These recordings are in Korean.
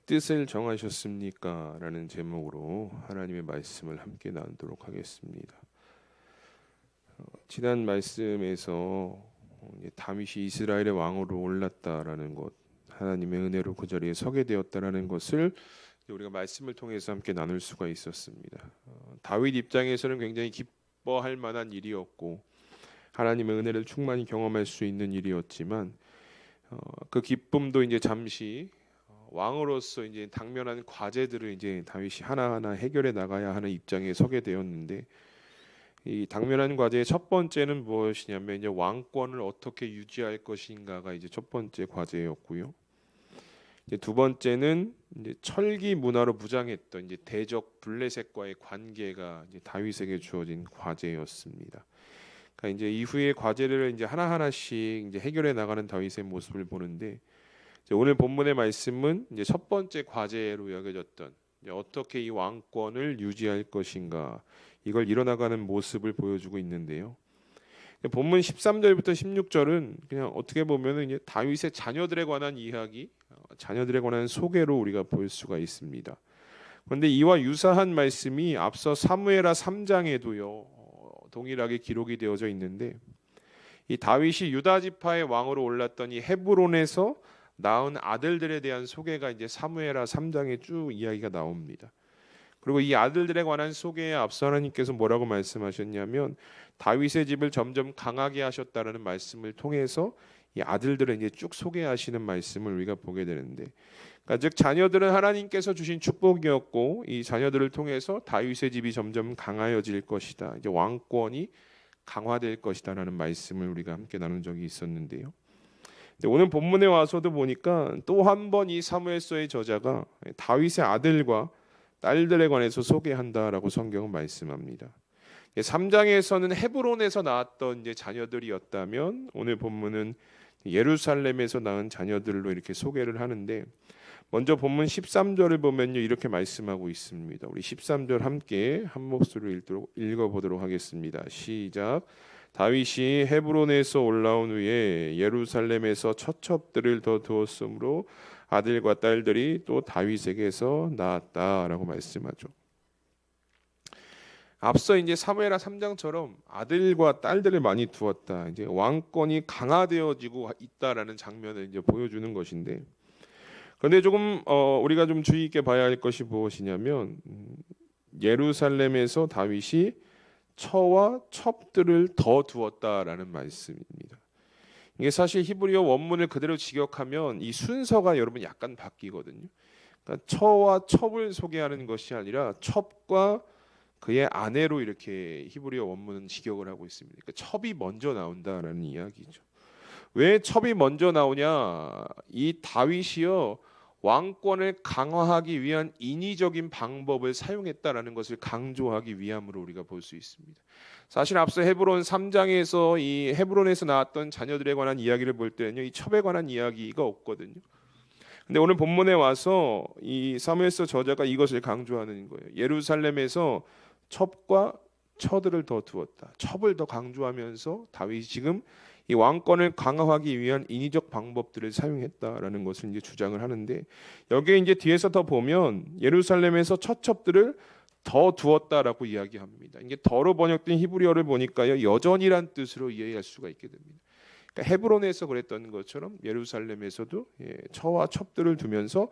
뜻을 정하셨습니까? 라는 제목으로 하나님의 말씀을 함께 나누도록 하겠습니다. 지난 말씀에서 이제 다윗이 이스라엘의 왕으로 올랐다라는 것, 하나님의 은혜로 그 자리에 서게 되었다라는 것을 우리가 말씀을 통해서 함께 나눌 수가 있었습니다. 다윗 입장에서는 굉장히 기뻐할 만한 일이었고 하나님의 은혜를 충만히 경험할 수 있는 일이었지만 그 기쁨도 이제 잠시 왕으로서 이제 당면한 과제들을 이제 다윗이 하나하나 해결해 나가야 하는 입장에 서게 되었는데, 이 당면한 과제의 첫 번째는 무엇이냐면 이제 왕권을 어떻게 유지할 것인가가 이제 첫 번째 과제였고요. 이제 두 번째는 이제 철기 문화로 무장했던 이제 대적 블레셋과의 관계가 이제 다윗에게 주어진 과제였습니다. 그러니까 이제 이후의 과제를 이제 하나하나씩 이제 해결해 나가는 다윗의 모습을 보는데, 오늘 본문의 말씀은 이제 첫 번째 과제로 여겨졌던 어떻게 이 왕권을 유지할 것인가, 이걸 이뤄나가는 모습을 보여주고 있는데요. 본문 13절부터 16절은 그냥 어떻게 보면 이제 다윗의 자녀들에 관한 이야기, 자녀들에 관한 소개로 우리가 볼 수가 있습니다. 그런데 이와 유사한 말씀이 앞서 사무엘하 3장에도요 동일하게 기록이 되어져 있는데, 이 다윗이 유다 지파의 왕으로 올랐던 이 헤브론에서 낳은 아들들에 대한 소개가 이제 사무엘하 3장에 쭉 이야기가 나옵니다. 그리고 이 아들들에 관한 소개에 앞서 하나님께서 뭐라고 말씀하셨냐면 다윗의 집을 점점 강하게 하셨다라는 말씀을 통해서 이 아들들을 이제 쭉 소개하시는 말씀을 우리가 보게 되는데, 그러니까 즉 자녀들은 하나님께서 주신 축복이었고 이 자녀들을 통해서 다윗의 집이 점점 강하여질 것이다, 이제 왕권이 강화될 것이다라는 말씀을 우리가 함께 나눈 적이 있었는데요. 오늘 본문에 와서도 보니까 또 한 번 이 사무엘서의 저자가 다윗의 아들과 딸들에 관해서 소개한다라고 성경은 말씀합니다. 3장에서는 헤브론에서 낳았던 이제 자녀들이었다면 오늘 본문은 예루살렘에서 낳은 자녀들로 이렇게 소개를 하는데, 먼저 본문 13절을 보면요 이렇게 말씀하고 있습니다. 우리 13절 함께 한 목소리로 읽어보도록 하겠습니다. 시작. 다윗이 헤브론에서 올라온 후에 예루살렘에서 처첩들을 더 두었으므로 아들과 딸들이 또 다윗에게서 낳았다라고 말씀하죠. 앞서 이제 사무엘하 3장처럼 아들과 딸들을 많이 두었다, 이제 왕권이 강화되어지고 있다라는 장면을 이제 보여주는 것인데, 그런데 조금 우리가 좀 주의 있게 봐야 할 것이 무엇이냐면 예루살렘에서 다윗이 처와 첩들을 더 두었다라는 말씀입니다. 이게 사실 히브리어 원문을 그대로 직역하면 이 순서가 여러분 약간 바뀌거든요. 그러니까 처와 첩을 소개하는 것이 아니라 첩과 그의 아내로 이렇게 히브리어 원문은 직역을 하고 있습니다. 그러니까 첩이 먼저 나온다라는 이야기죠. 왜 첩이 먼저 나오냐? 이 다윗이요 왕권을 강화하기 위한 인위적인 방법을 사용했다라는 것을 강조하기 위함으로 우리가 볼 수 있습니다. 사실 앞서 헤브론 3장에서 이 헤브론에서 나왔던 자녀들에 관한 이야기를 볼 때는요 이 첩에 관한 이야기가 없거든요. 근데 오늘 본문에 와서 이 사무엘서 저자가 이것을 강조하는 거예요. 예루살렘에서 첩과 처들을 더 두었다. 첩을 더 강조하면서 다윗이 지금 이 왕권을 강화하기 위한 인위적 방법들을 사용했다라는 것을 이제 주장을 하는데, 여기에 이제 뒤에서 더 보면 예루살렘에서 처첩들을 더 두었다라고 이야기합니다. 이게 더로 번역된 히브리어를 보니까요 여전이란 뜻으로 이해할 수가 있게 됩니다. 그러니까 헤브론에서 그랬던 것처럼 예루살렘에서도 처와 첩들을 두면서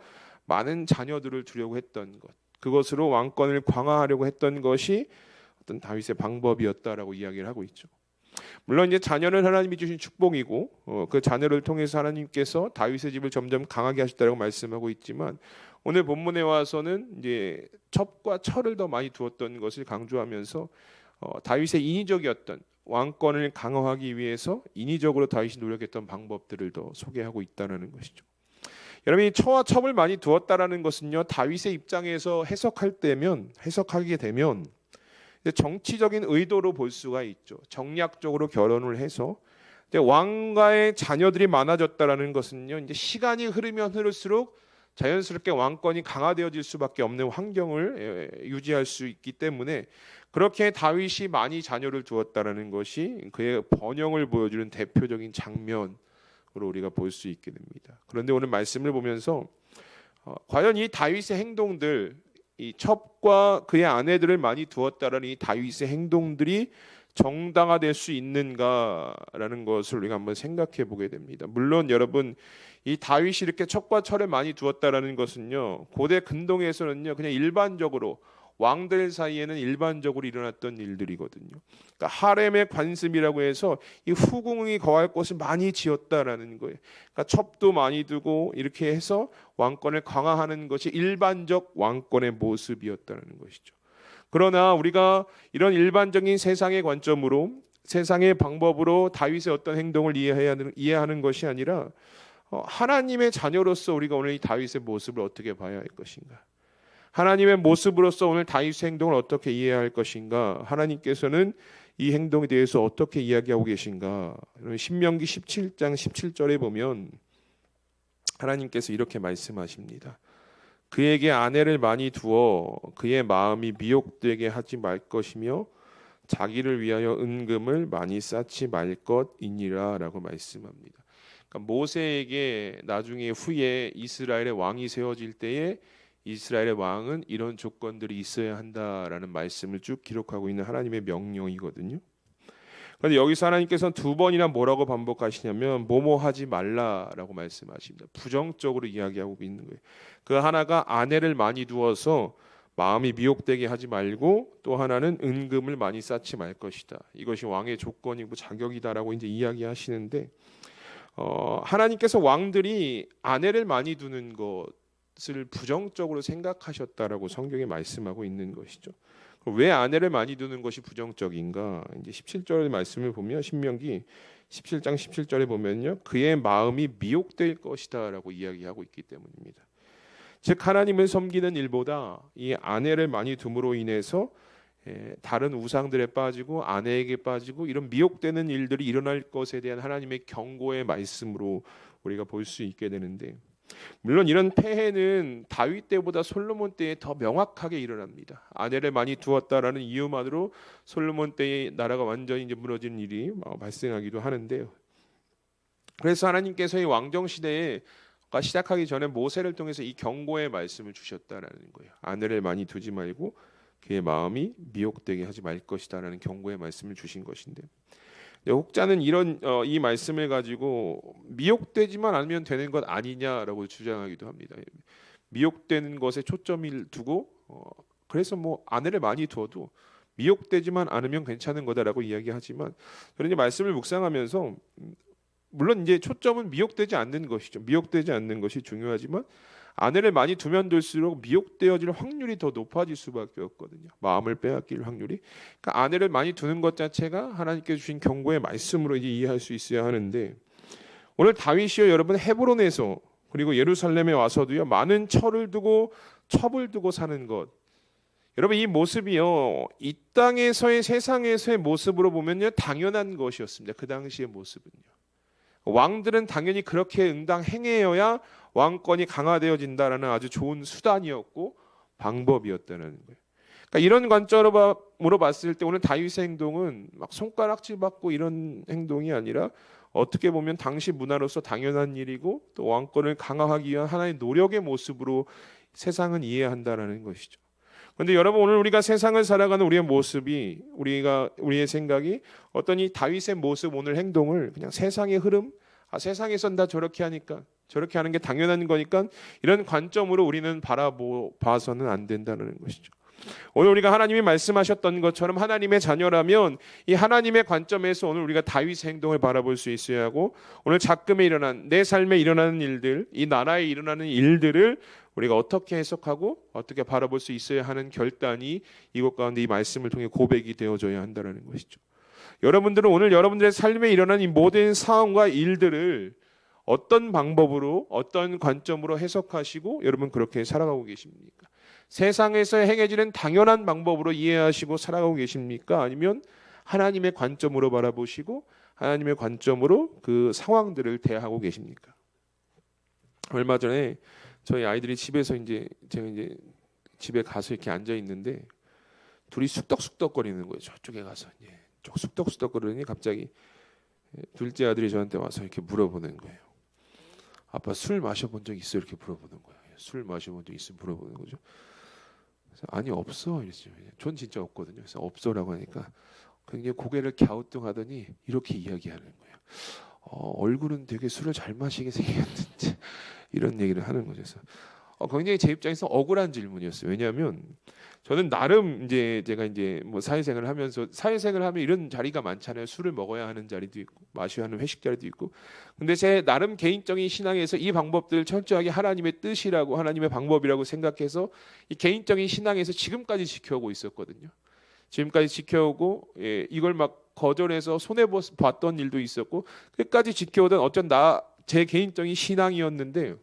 많은 자녀들을 두려고 했던 것, 그것으로 왕권을 강화하려고 했던 것이 어떤 다윗의 방법이었다라고 이야기를 하고 있죠. 물론 이제 자녀는 하나님이 주신 축복이고 그 자녀를 통해서 하나님께서 다윗의 집을 점점 강하게 하셨다고 말씀하고 있지만, 오늘 본문에 와서는 이제 첩과 처를 더 많이 두었던 것을 강조하면서 다윗의 인위적이었던 왕권을 강화하기 위해서 인위적으로 다윗이 노력했던 방법들을 더 소개하고 있다는 것이죠. 여러분이 처와 첩을 많이 두었다라는 것은요 다윗의 입장에서 해석하게 되면 정치적인 의도로 볼 수가 있죠. 정략적으로 결혼을 해서 왕가의 자녀들이 많아졌다라는 것은요 이제 시간이 흐르면 흐를수록 자연스럽게 왕권이 강화되어질 수밖에 없는 환경을 유지할 수 있기 때문에 그렇게 다윗이 많이 자녀를 두었다라는 것이 그의 번영을 보여주는 대표적인 장면으로 우리가 볼 수 있게 됩니다. 그런데 오늘 말씀을 보면서 과연 이 다윗의 행동들, 이 첩과 그의 아내들을 많이 두었다라는 이 다윗의 행동들이 정당화될 수 있는가라는 것을 우리가 한번 생각해 보게 됩니다. 물론 여러분, 이 다윗이 이렇게 첩과 철을 많이 두었다라는 것은요, 고대 근동에서는요 그냥 일반적으로 왕들 사이에는 일반적으로 일어났던 일들이거든요. 그러니까 하렘의 관습이라고 해서 이 후궁이 거할 곳을 많이 지었다라는 거예요. 그러니까 첩도 많이 두고 이렇게 해서 왕권을 강화하는 것이 일반적 왕권의 모습이었다는 것이죠. 그러나 우리가 이런 일반적인 세상의 관점으로, 세상의 방법으로 다윗의 어떤 행동을 이해하는 것이 아니라 하나님의 자녀로서 우리가 오늘 이 다윗의 모습을 어떻게 봐야 할 것인가, 하나님의 모습으로서 오늘 다윗의 행동을 어떻게 이해해야 할 것인가, 하나님께서는 이 행동에 대해서 어떻게 이야기하고 계신가. 신명기 17장 17절에 보면 하나님께서 이렇게 말씀하십니다. 그에게 아내를 많이 두어 그의 마음이 미혹되게 하지 말 것이며 자기를 위하여 은금을 많이 쌓지 말 것이니라 라고 말씀합니다. 그러니까 모세에게 나중에 후에 이스라엘의 왕이 세워질 때에 이스라엘의 왕은 이런 조건들이 있어야 한다라는 말씀을 쭉 기록하고 있는 하나님의 명령이거든요. 그런데 여기서 하나님께서는 두 번이나 뭐라고 반복하시냐면 뭐뭐 하지 말라라고 말씀하십니다. 부정적으로 이야기하고 있는 거예요. 그 하나가 아내를 많이 두어서 마음이 미혹되게 하지 말고, 또 하나는 은금을 많이 쌓지 말 것이다. 이것이 왕의 조건이고 자격이다라고 이제 이야기하시는데, 하나님께서 왕들이 아내를 많이 두는 것을 부정적으로 생각하셨다라고 성경에 말씀하고 있는 것이죠. 왜 아내를 많이 두는 것이 부정적인가? 이제 17절의 말씀을 보면, 신명기 17장 17절에 보면요, 그의 마음이 미혹될 것이다라고 이야기하고 있기 때문입니다. 즉 하나님을 섬기는 일보다 이 아내를 많이 둠으로 인해서 다른 우상들에 빠지고 아내에게 빠지고 이런 미혹되는 일들이 일어날 것에 대한 하나님의 경고의 말씀으로 우리가 볼 수 있게 되는데, 물론 이런 폐해는 다윗 때보다 솔로몬 때에 더 명확하게 일어납니다. 아내를 많이 두었다라는 이유만으로 솔로몬 때의 나라가 완전히 이제 무너지는 일이 발생하기도 하는데요. 그래서 하나님께서 이 왕정 시대에 시작하기 전에 모세를 통해서 이 경고의 말씀을 주셨다라는 거예요. 아내를 많이 두지 말고 그의 마음이 미혹되게 하지 말 것이다라는 경고의 말씀을 주신 것인데, 혹자는 이런 이 말씀을 가지고 미혹되지만 않으면 되는 것 아니냐라고 주장하기도 합니다. 미혹되는 것에 초점을 두고 그래서 뭐 아내를 많이 두어도 미혹되지만 않으면 괜찮은 거다라고 이야기하지만, 저는 이제 말씀을 묵상하면서 물론 이제 초점은 미혹되지 않는 것이죠. 미혹되지 않는 것이 중요하지만 아내를 많이 두면 둘수록 미혹되어질 확률이 더 높아질 수밖에 없거든요. 마음을 빼앗길 확률이. 그러니까 아내를 많이 두는 것 자체가 하나님께 주신 경고의 말씀으로 이제 이해할 수 있어야 하는데, 오늘 다윗이요 여러분 헤브론에서 그리고 예루살렘에 와서도요 많은 철을 두고 첩을 두고 사는 것, 여러분 이 모습이요 이 땅에서의 세상에서의 모습으로 보면요 당연한 것이었습니다. 그 당시의 모습은요. 왕들은 당연히 그렇게 응당 행해야 왕권이 강화되어진다라는 아주 좋은 수단이었고 방법이었다는 거예요. 그러니까 이런 관점으로 봤을 때 오늘 다윗의 행동은 막 손가락질 받고 이런 행동이 아니라 어떻게 보면 당시 문화로서 당연한 일이고 또 왕권을 강화하기 위한 하나의 노력의 모습으로 세상은 이해한다라는 것이죠. 그런데 여러분 오늘 우리가 세상을 살아가는 우리의 모습이 우리의 생각이 어떤 이 다윗의 모습 오늘 행동을 그냥 세상의 흐름, 세상에선 다 저렇게 하니까 저렇게 하는 게 당연한 거니까 이런 관점으로 우리는 봐서는 안 된다는 것이죠. 오늘 우리가 하나님이 말씀하셨던 것처럼 하나님의 자녀라면 이 하나님의 관점에서 오늘 우리가 다윗의 행동을 바라볼 수 있어야 하고, 오늘 작금에 일어난 내 삶에 일어나는 일들, 이 나라에 일어나는 일들을 우리가 어떻게 해석하고 어떻게 바라볼 수 있어야 하는 결단이 이것 가운데 이 말씀을 통해 고백이 되어져야 한다는 것이죠. 여러분들은 오늘 여러분들의 삶에 일어난 이 모든 상황과 일들을 어떤 방법으로 어떤 관점으로 해석하시고 여러분 그렇게 살아가고 계십니까? 세상에서 행해지는 당연한 방법으로 이해하시고 살아가고 계십니까? 아니면 하나님의 관점으로 바라보시고 하나님의 관점으로 그 상황들을 대하고 계십니까? 얼마 전에 저희 아이들이 집에서 제가 집에 가서 이렇게 앉아 있는데 둘이 쑥덕쑥덕거리는 거예요. 저쪽에 가서 쑥덕쑥덕거리더니 갑자기 둘째 아들이 저한테 와서 이렇게 물어보는 거예요. 아빠 술 마셔본 적 있어? 이렇게 물어보는 거예요. 술 마시는 분도 있으면 물어보는 거죠. 그래서 아니 없어 이랬죠. 전 진짜 없거든요. 그래서 없어라고 하니까 굉장히 고개를 갸우뚱하더니 이렇게 이야기하는 거예요. 얼굴은 되게 술을 잘 마시게 생겼는데 이런 얘기를 하는 거죠. 그래서 굉장히 제 입장에서 억울한 질문이었어요. 왜냐하면 저는 나름 이제 제가 이제 뭐 사회생활을 하면서 사회생활을 하면 이런 자리가 많잖아요. 술을 먹어야 하는 자리도 있고 마셔야 하는 회식 자리도 있고. 근데 제 나름 개인적인 신앙에서 이 방법들을 철저하게 하나님의 뜻이라고 하나님의 방법이라고 생각해서 이 개인적인 신앙에서 지금까지 지켜오고 있었거든요. 지금까지 지켜오고 이걸 막 거절해서 손해 봤던 일도 있었고 끝까지 지켜오던 어쩐 제 개인적인 신앙이었는데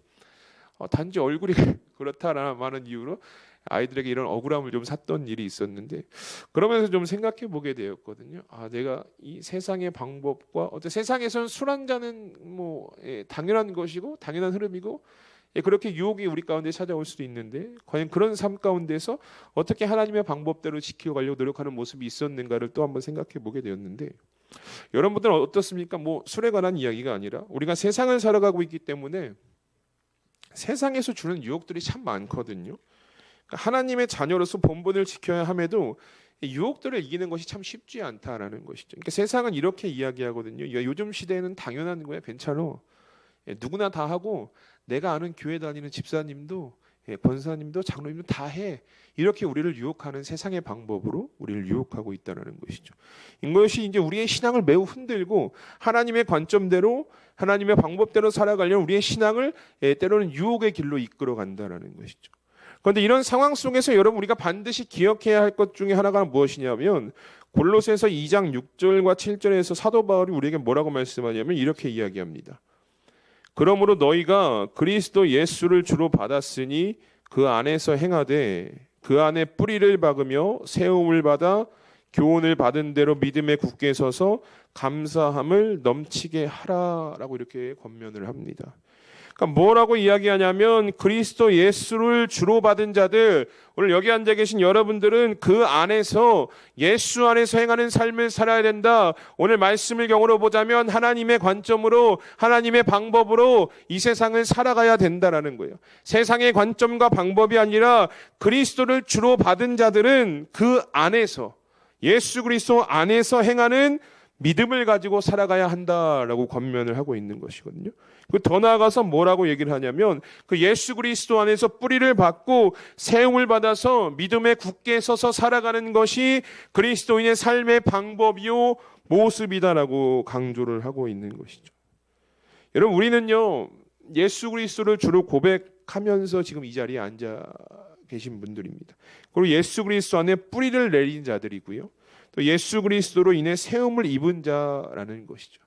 단지 얼굴이 그렇다라는 이유로 아이들에게 이런 억울함을 좀 샀던 일이 있었는데 그러면서 좀 생각해 보게 되었거든요. 내가 이 세상의 방법과 세상에서는 술 한 잔은 뭐 당연한 것이고 당연한 흐름이고 그렇게 유혹이 우리 가운데 찾아올 수도 있는데 과연 그런 삶 가운데서 어떻게 하나님의 방법대로 지켜가려고 노력하는 모습이 있었는가를 또 한번 생각해 보게 되었는데 여러분들은 어떻습니까? 뭐 술에 관한 이야기가 아니라 우리가 세상을 살아가고 있기 때문에 세상에서 주는 유혹들이 참 많거든요. 하나님의 자녀로서 본분을 지켜야 함에도 유혹들을 이기는 것이 참 쉽지 않다라는 것이죠. 그러니까 세상은 이렇게 이야기하거든요. 요즘 시대에는 당연한 거야, 괜찮아. 누구나 다 하고 내가 아는 교회 다니는 집사님도 권사님도 장로님도 다 해. 이렇게 우리를 유혹하는 세상의 방법으로 우리를 유혹하고 있다는 것이죠. 이것이 이제 우리의 신앙을 매우 흔들고 하나님의 관점대로 하나님의 방법대로 살아가려는 우리의 신앙을 때로는 유혹의 길로 이끌어 간다는 것이죠. 그런데 이런 상황 속에서 여러분 우리가 반드시 기억해야 할 것 중에 하나가 무엇이냐면 골로새서 2장 6절과 7절에서 사도 바울이 우리에게 뭐라고 말씀하냐면 이렇게 이야기합니다. 그러므로 너희가 그리스도 예수를 주로 받았으니 그 안에서 행하되 그 안에 뿌리를 박으며 세움을 받아 교훈을 받은 대로 믿음에 굳게 서서 감사함을 넘치게 하라라고 이렇게 권면을 합니다. 그러니까 뭐라고 이야기하냐면 그리스도 예수를 주로 받은 자들, 오늘 여기 앉아 계신 여러분들은 그 안에서 예수 안에서 행하는 삶을 살아야 된다. 오늘 말씀을 경우로 보자면 하나님의 관점으로 하나님의 방법으로 이 세상을 살아가야 된다라는 거예요. 세상의 관점과 방법이 아니라 그리스도를 주로 받은 자들은 그 안에서 예수 그리스도 안에서 행하는 믿음을 가지고 살아가야 한다라고 권면을 하고 있는 것이거든요. 더 나아가서 뭐라고 얘기를 하냐면 그 예수 그리스도 안에서 뿌리를 받고 세움을 받아서 믿음에 굳게 서서 살아가는 것이 그리스도인의 삶의 방법이요 모습이다라고 강조를 하고 있는 것이죠. 여러분 우리는요 예수 그리스도를 주로 고백하면서 지금 이 자리에 앉아 계신 분들입니다. 그리고 예수 그리스도 안에 뿌리를 내린 자들이고요. 또 예수 그리스도로 인해 세움을 입은 자라는 것이죠.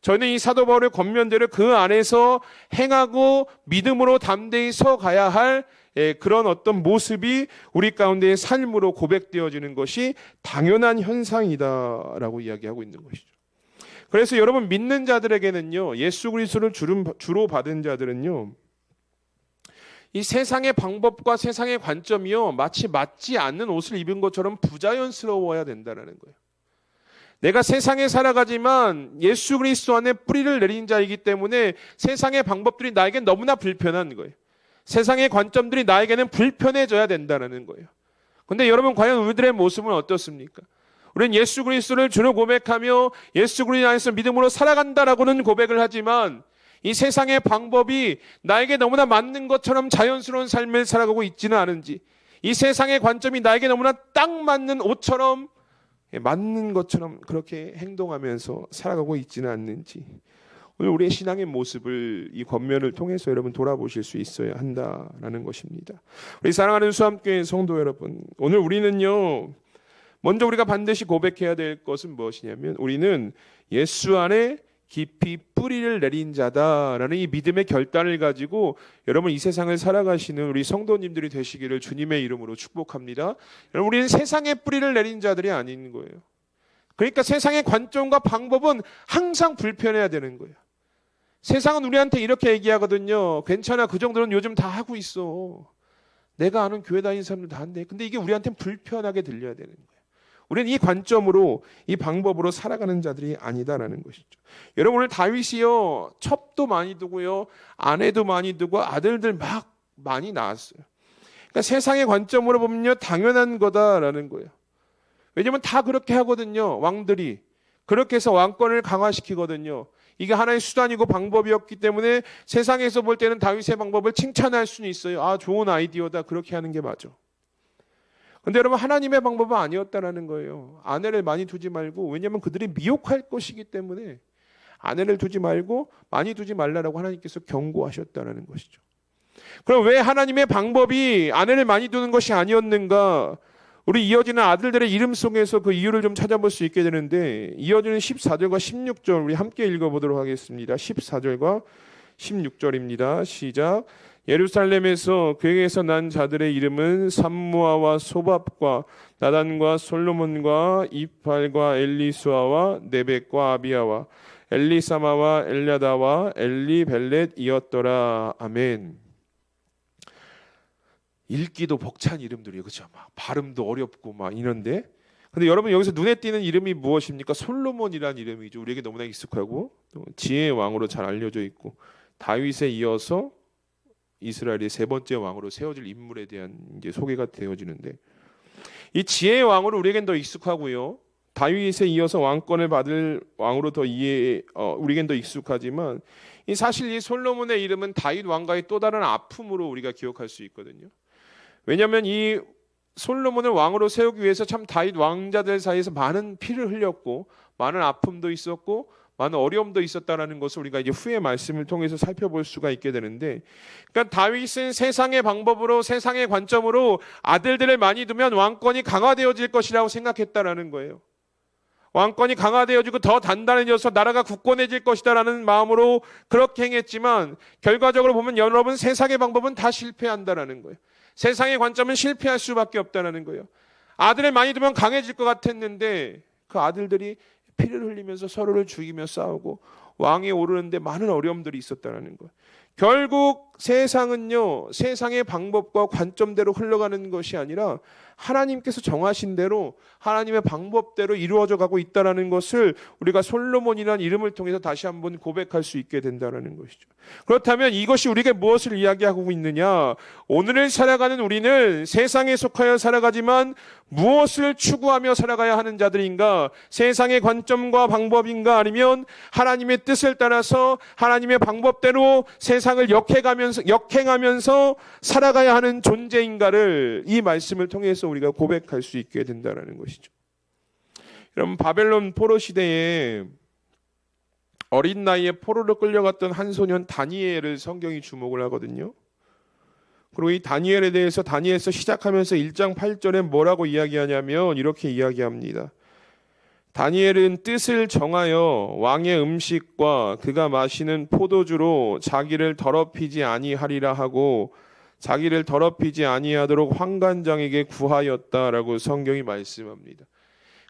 저는 이 사도 바울의 권면대로 그 안에서 행하고 믿음으로 담대히 서가야 할 그런 어떤 모습이 우리 가운데의 삶으로 고백되어지는 것이 당연한 현상이다라고 이야기하고 있는 것이죠. 그래서 여러분 믿는 자들에게는요, 예수 그리스도를 주로 받은 자들은요, 이 세상의 방법과 세상의 관점이요 마치 맞지 않는 옷을 입은 것처럼 부자연스러워야 된다는 거예요. 내가 세상에 살아가지만 예수 그리스도 안에 뿌리를 내린 자이기 때문에 세상의 방법들이 나에게 너무나 불편한 거예요. 세상의 관점들이 나에게는 불편해져야 된다는 거예요. 그런데 여러분 과연 우리들의 모습은 어떻습니까? 우리는 예수 그리스도를 주로 고백하며 예수 그리스도 안에서 믿음으로 살아간다라고는 고백을 하지만 이 세상의 방법이 나에게 너무나 맞는 것처럼 자연스러운 삶을 살아가고 있지는 않은지, 이 세상의 관점이 나에게 너무나 딱 맞는 옷처럼 맞는 것처럼 그렇게 행동하면서 살아가고 있지는 않는지, 오늘 우리의 신앙의 모습을 이 권면을 통해서 여러분 돌아보실 수 있어야 한다라는 것입니다. 우리 사랑하는 수암교회 성도 여러분, 오늘 우리는요 먼저 우리가 반드시 고백해야 될 것은 무엇이냐면 우리는 예수 안에 깊이 뿌리를 내린 자다라는 이 믿음의 결단을 가지고 여러분 이 세상을 살아가시는 우리 성도님들이 되시기를 주님의 이름으로 축복합니다. 여러분 우리는 세상에 뿌리를 내린 자들이 아닌 거예요. 그러니까 세상의 관점과 방법은 항상 불편해야 되는 거예요. 세상은 우리한테 이렇게 얘기하거든요. 괜찮아, 그 정도는 요즘 다 하고 있어. 내가 아는 교회 다니는 사람들 다 한대. 근데 이게 우리한테는 불편하게 들려야 되는 거예요. 우리는 이 관점으로 이 방법으로 살아가는 자들이 아니다라는 것이죠. 여러분 오늘 다윗이요 첩도 많이 두고요 아내도 많이 두고 아들들 막 많이 나았어요. 그러니까 세상의 관점으로 보면요, 당연한 거다라는 거예요. 왜냐하면 다 그렇게 하거든요. 왕들이 그렇게 해서 왕권을 강화시키거든요. 이게 하나의 수단이고 방법이었기 때문에 세상에서 볼 때는 다윗의 방법을 칭찬할 수는 있어요. 아, 좋은 아이디어다. 그렇게 하는 게 맞아. 근데 여러분, 하나님의 방법은 아니었다라는 거예요. 아내를 많이 두지 말고, 왜냐하면 그들이 미혹할 것이기 때문에 아내를 두지 말고 많이 두지 말라라고 하나님께서 경고하셨다라는 것이죠. 그럼 왜 하나님의 방법이 아내를 많이 두는 것이 아니었는가? 우리 이어지는 아들들의 이름 속에서 그 이유를 좀 찾아볼 수 있게 되는데, 이어지는 14절과 16절 우리 함께 읽어보도록 하겠습니다. 14절과 16절입니다. 시작. 예루살렘에서 그에게서 난 자들의 이름은 삼무아와 소밥과 나단과 솔로몬과 이팔과 엘리수아와 네벡과 아비아와 엘리사마와 엘야다와 엘리벨렛이었더라. 아멘. 읽기도 벅찬 이름들이에요. 그렇죠? 막 발음도 어렵고 막 이런데, 근데 여러분 여기서 눈에 띄는 이름이 무엇입니까? 솔로몬이라는 이름이죠. 우리에게 너무나 익숙하고 또 지혜의 왕으로 잘 알려져 있고, 다윗에 이어서 이스라엘의 세 번째 왕으로 세워질 인물에 대한 이제 소개가 되어지는데, 이 지혜의 왕으로 우리에겐 더 익숙하고요. 다윗에 이어서 왕권을 받을 왕으로 더 우리에겐 더 익숙하지만, 사실 이 솔로몬의 이름은 다윗 왕가의 또 다른 아픔으로 우리가 기억할 수 있거든요. 왜냐하면 이 솔로몬을 왕으로 세우기 위해서 참 다윗 왕자들 사이에서 많은 피를 흘렸고 많은 아픔도 있었고 많은 어려움도 있었다라는 것을 우리가 이제 후의 말씀을 통해서 살펴볼 수가 있게 되는데, 그러니까 다윗은 세상의 방법으로 세상의 관점으로 아들들을 많이 두면 왕권이 강화되어질 것이라고 생각했다라는 거예요. 왕권이 강화되어지고 더 단단해져서 나라가 굳건해질 것이다라는 마음으로 그렇게 행했지만, 결과적으로 보면 여러분, 세상의 방법은 다 실패한다라는 거예요. 세상의 관점은 실패할 수밖에 없다라는 거예요. 아들을 많이 두면 강해질 것 같았는데 그 아들들이 피를 흘리면서 서로를 죽이며 싸우고 왕에 오르는데 많은 어려움들이 있었다는 거예요. 결국 세상은요, 세상의 방법과 관점대로 흘러가는 것이 아니라 하나님께서 정하신 대로 하나님의 방법대로 이루어져 가고 있다는 것을 우리가 솔로몬이라는 이름을 통해서 다시 한번 고백할 수 있게 된다는 것이죠. 그렇다면 이것이 우리에게 무엇을 이야기하고 있느냐? 오늘을 살아가는 우리는 세상에 속하여 살아가지만 무엇을 추구하며 살아가야 하는 자들인가? 세상의 관점과 방법인가? 아니면 하나님의 뜻을 따라서 하나님의 방법대로 세상을 역행하면서 살아가야 하는 존재인가를 이 말씀을 통해서 우리가 고백할 수 있게 된다는 것이죠. 여러분, 바벨론 포로 시대에 어린 나이에 포로로 끌려갔던 한 소년 다니엘을 성경이 주목을 하거든요. 그리고 이 다니엘에 대해서 다니엘서 시작하면서 1장 8절에 뭐라고 이야기하냐면 이렇게 이야기합니다. 다니엘은 뜻을 정하여 왕의 음식과 그가 마시는 포도주로 자기를 더럽히지 아니하리라 하고 자기를 더럽히지 아니하도록 환관장에게 구하였다라고 성경이 말씀합니다.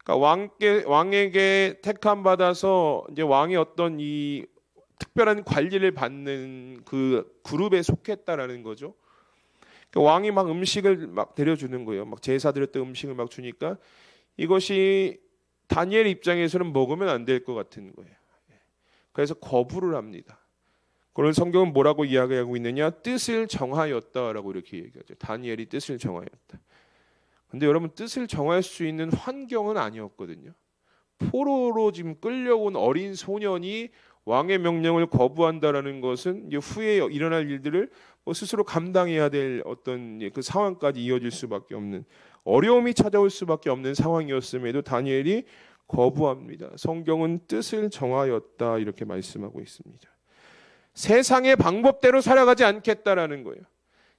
그러니까 왕에게 택함 받아서 이제 왕의 어떤 이 특별한 관리를 받는 그 그룹에 속했다라는 거죠. 그러니까 왕이 막 음식을 막 데려주는 거예요. 막 제사 드렸던 음식을 막 주니까 이것이 다니엘 입장에서는 먹으면 안 될 것 같은 거예요. 그래서 거부를 합니다. 그런 성경은 뭐라고 이야기하고 있느냐? 뜻을 정하였다라고 이렇게 얘기하죠. 다니엘이 뜻을 정하였다. 근데 여러분, 뜻을 정할 수 있는 환경은 아니었거든요. 포로로 지금 끌려온 어린 소년이 왕의 명령을 거부한다라는 것은 이제 후에 일어날 일들을 스스로 감당해야 될 어떤 그 상황까지 이어질 수밖에 없는, 어려움이 찾아올 수밖에 없는 상황이었음에도 다니엘이 거부합니다. 성경은 뜻을 정하였다 이렇게 말씀하고 있습니다. 세상의 방법대로 살아가지 않겠다라는 거예요.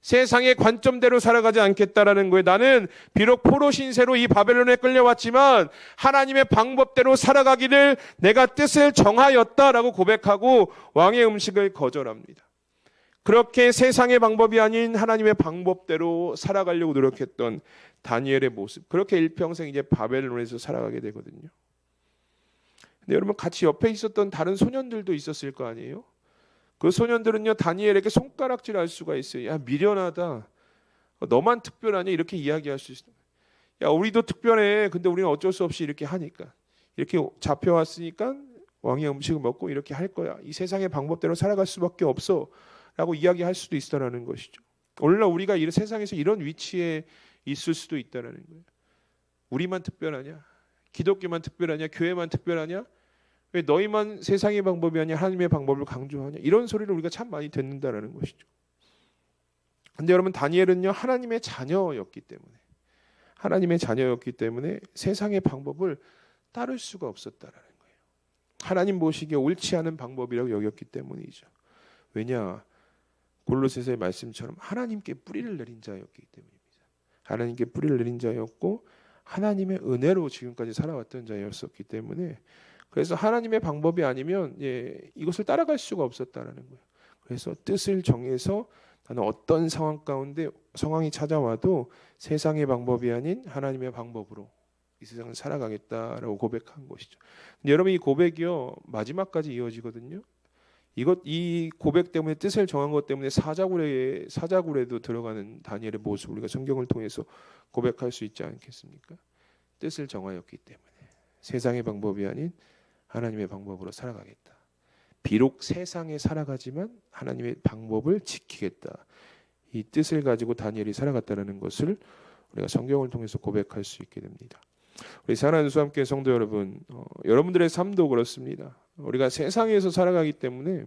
세상의 관점대로 살아가지 않겠다라는 거예요. 나는 비록 포로 신세로 이 바벨론에 끌려왔지만 하나님의 방법대로 살아가기를 내가 뜻을 정하였다라고 고백하고 왕의 음식을 거절합니다. 그렇게 세상의 방법이 아닌 하나님의 방법대로 살아가려고 노력했던 다니엘의 모습, 그렇게 일평생 이제 바벨론에서 살아가게 되거든요. 근데 여러분, 같이 옆에 있었던 다른 소년들도 있었을 거 아니에요? 그 소년들은요, 다니엘에게 손가락질할 수가 있어요. 야, 미련하다. 너만 특별하냐? 이렇게 이야기할 수 있어요. 야, 우리도 특별해. 근데 우리는 어쩔 수 없이 이렇게 하니까. 이렇게 잡혀왔으니까 왕의 음식을 먹고 이렇게 할 거야. 이 세상의 방법대로 살아갈 수밖에 없어. 라고 이야기할 수도 있다라는 것이죠. 오늘날 우리가 이 세상에서 이런 위치에 있을 수도 있다라는 거예요. 우리만 특별하냐? 기독교만 특별하냐? 교회만 특별하냐? 왜 너희만 세상의 방법이 아니야 하나님의 방법을 강조하냐? 이런 소리를 우리가 참 많이 듣는다라는 것이죠. 근데 여러분, 다니엘은요, 하나님의 자녀였기 때문에 세상의 방법을 따를 수가 없었다라는 거예요. 하나님 보시기에 옳지 않은 방법이라고 여겼기 때문이죠. 왜냐? 골로새서의 말씀처럼 하나님께 뿌리를 내린 자였기 때문입니다. 하나님께 뿌리를 내린 자였고 하나님의 은혜로 지금까지 살아왔던 자였었기 때문에, 그래서 하나님의 방법이 아니면 이것을 따라갈 수가 없었다라는 거예요. 그래서 뜻을 정해서 나는 어떤 상황 가운데 상황이 찾아와도 세상의 방법이 아닌 하나님의 방법으로 이 세상을 살아가겠다라고 고백한 것이죠. 근데 여러분, 이 고백이요 마지막까지 이어지거든요. 이 고백 때문에, 뜻을 정한 것 때문에 사자굴에도 들어가는 다니엘의 모습을 우리가 성경을 통해서 고백할 수 있지 않겠습니까? 뜻을 정하였기 때문에 세상의 방법이 아닌 하나님의 방법으로 살아가겠다. 비록 세상에 살아가지만 하나님의 방법을 지키겠다. 이 뜻을 가지고 다니엘이 살아갔다는 것을 우리가 성경을 통해서 고백할 수 있게 됩니다. 우리 사랑하는 수함교회 성도 여러분, 여러분들의 삶도 그렇습니다. 우리가 세상에서 살아가기 때문에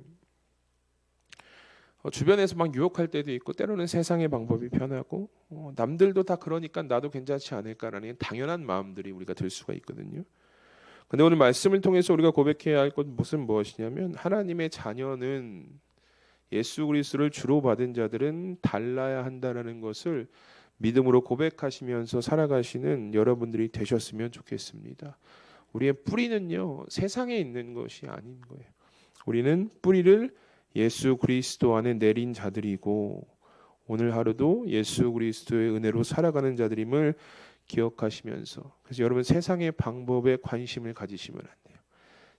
주변에서 막 유혹할 때도 있고, 때로는 세상의 방법이 편하고 남들도 다 그러니까 나도 괜찮지 않을까라는 당연한 마음들이 우리가 들 수가 있거든요. 근데 오늘 말씀을 통해서 우리가 고백해야 할 것은 무엇이냐면, 하나님의 자녀는 예수 그리스도를 주로 받은 자들은 달라야 한다는 것을 믿음으로 고백하시면서 살아가시는 여러분들이 되셨으면 좋겠습니다. 우리의 뿌리는요, 세상에 있는 것이 아닌 거예요. 우리는 뿌리를 예수 그리스도 안에 내린 자들이고, 오늘 하루도 예수 그리스도의 은혜로 살아가는 자들임을 기억하시면서, 그래서 여러분, 세상의 방법에 관심을 가지시면 안 돼요.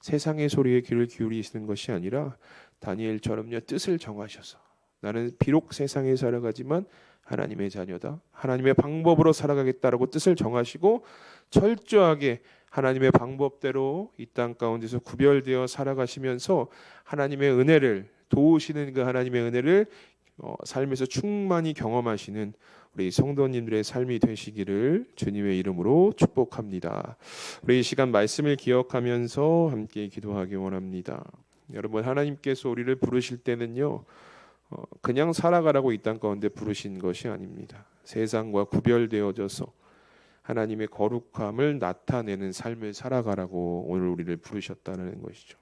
세상의 소리에 귀를 기울이시는 것이 아니라 다니엘처럼요, 뜻을 정하셔서 나는 비록 세상에 살아가지만 하나님의 자녀다, 하나님의 방법으로 살아가겠다라고 뜻을 정하시고 철저하게 하나님의 방법대로 이 땅 가운데서 구별되어 살아가시면서 하나님의 은혜를 도우시는 그 하나님의 은혜를 삶에서 충만히 경험하시는 우리 성도님들의 삶이 되시기를 주님의 이름으로 축복합니다. 우리 이 시간 말씀을 기억하면서 함께 기도하기 원합니다. 여러분, 하나님께서 우리를 부르실 때는요, 그냥 살아가라고 이 땅 가운데 부르신 것이 아닙니다. 세상과 구별되어져서 하나님의 거룩함을 나타내는 삶을 살아가라고 오늘 우리를 부르셨다는 것이죠.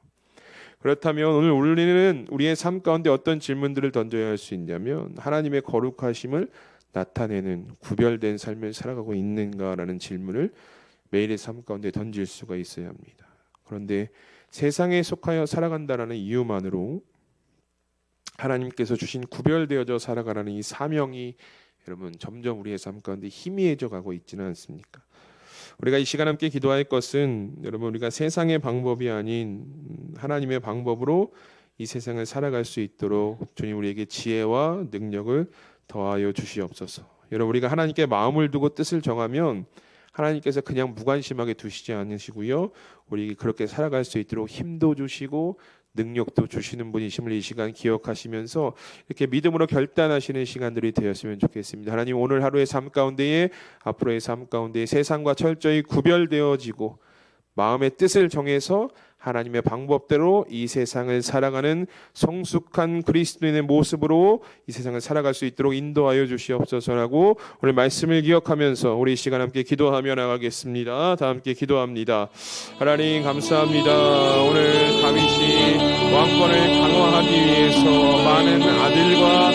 그렇다면 오늘 우리는 우리의 삶 가운데 어떤 질문들을 던져야 할 수 있냐면, 하나님의 거룩하심을 나타내는 구별된 삶을 살아가고 있는가라는 질문을 매일의 삶 가운데 던질 수가 있어야 합니다. 그런데 세상에 속하여 살아간다라는 이유만으로 하나님께서 주신 구별되어져 살아가라는 이 사명이 여러분 점점 우리의 삶 가운데 희미해져 가고 있지는 않습니까? 우리가 이 시간 함께 기도할 것은, 여러분, 우리가 세상의 방법이 아닌 하나님의 방법으로 이 세상을 살아갈 수 있도록 주님 우리에게 지혜와 능력을 더하여 주시옵소서. 여러분, 우리가 하나님께 마음을 두고 뜻을 정하면 하나님께서 그냥 무관심하게 두시지 않으시고요, 우리 그렇게 살아갈 수 있도록 힘도 주시고 능력도 주시는 분이심을 이 시간 기억하시면서 이렇게 믿음으로 결단하시는 시간들이 되었으면 좋겠습니다. 하나님, 오늘 하루의 삶 가운데에, 앞으로의 삶 가운데에 세상과 철저히 구별되어지고 마음의 뜻을 정해서 하나님의 방법대로 이 세상을 살아가는 성숙한 그리스도인의 모습으로 이 세상을 살아갈 수 있도록 인도하여 주시옵소서라고 오늘 말씀을 기억하면서 우리 이 시간 함께 기도하며 나가겠습니다. 다 함께 기도합니다. 하나님, 감사합니다. 오늘 다윗이 왕권을 강화하기 위해서 많은 아들과